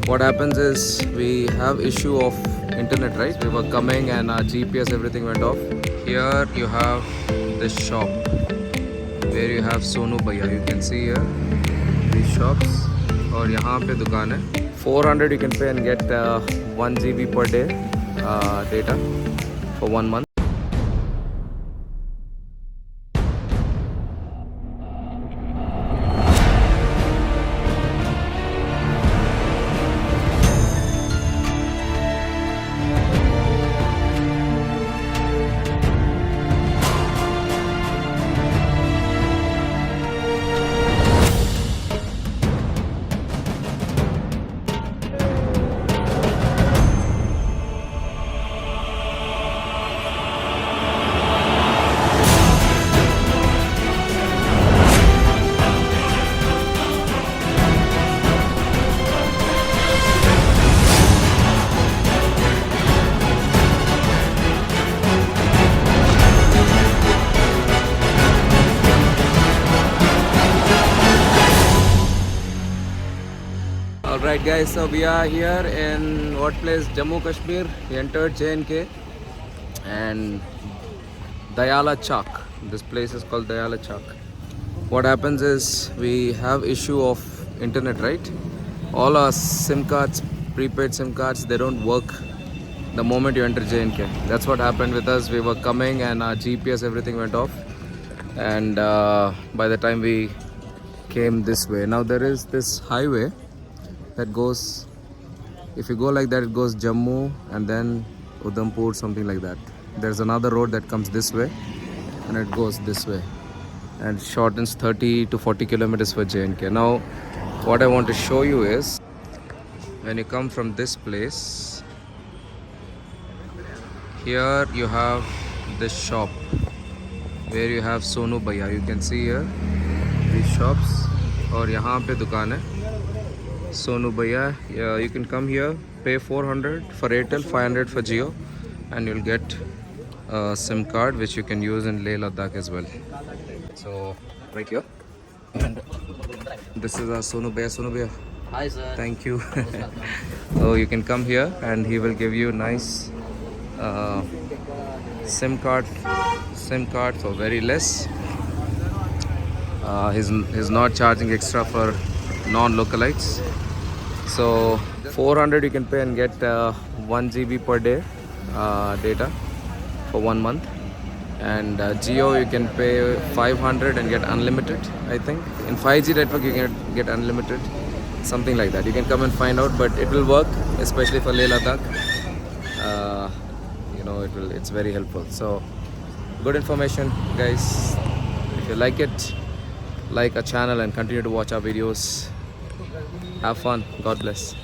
what happens is we have issue of internet, right? We were coming and our GPS everything went off. Here you have this shop where you have Sonu Bhaiya. You can see here these shops. और यहाँ पे दुकान है. 400 you can pay and get 1 GB per day data for 1 month. Alright guys, so we are here in what place? Jammu Kashmir. We entered JNK and Dayala Chowk. This place is called Dayala Chowk. What happens is we have issue of internet, right? All our SIM cards, prepaid SIM cards, they don't work the moment you enter JNK. That's what happened with us. We were coming and our GPS everything went off, and by the time we came this way, now there is this highway that goes, if you go like that, it goes Jammu and then Udhampur, something like that. There's another road that comes this way and it goes this way and shortens 30 to 40 kilometers for JNK. Now what I want to show you is when you come from this place, here you have this shop where you have Sonu Bhaiya. You can see here these shops और यहाँ पे दुकान है Sonu Bhaiya. You can come here, pay 400 for Airtel, 500 for Jio, and you'll get a SIM card which you can use in Leh Ladakh as well. So right here, and this is our Sonu Bhaiya. Sonu Bhaiya, Hi sir. thank you. So you can come here and he will give you nice SIM card for very less. He's not charging extra for non-localites. So 400 you can pay and get 1 GB per day data for 1 month, and Jio you can pay 500 and get unlimited. I think in 5G network you can get unlimited, something like that. You can come and find out, but it will work, especially for Leh Ladakh. It's very helpful. So good information guys. If you like it, like our channel and continue to watch our videos. Have fun. God bless.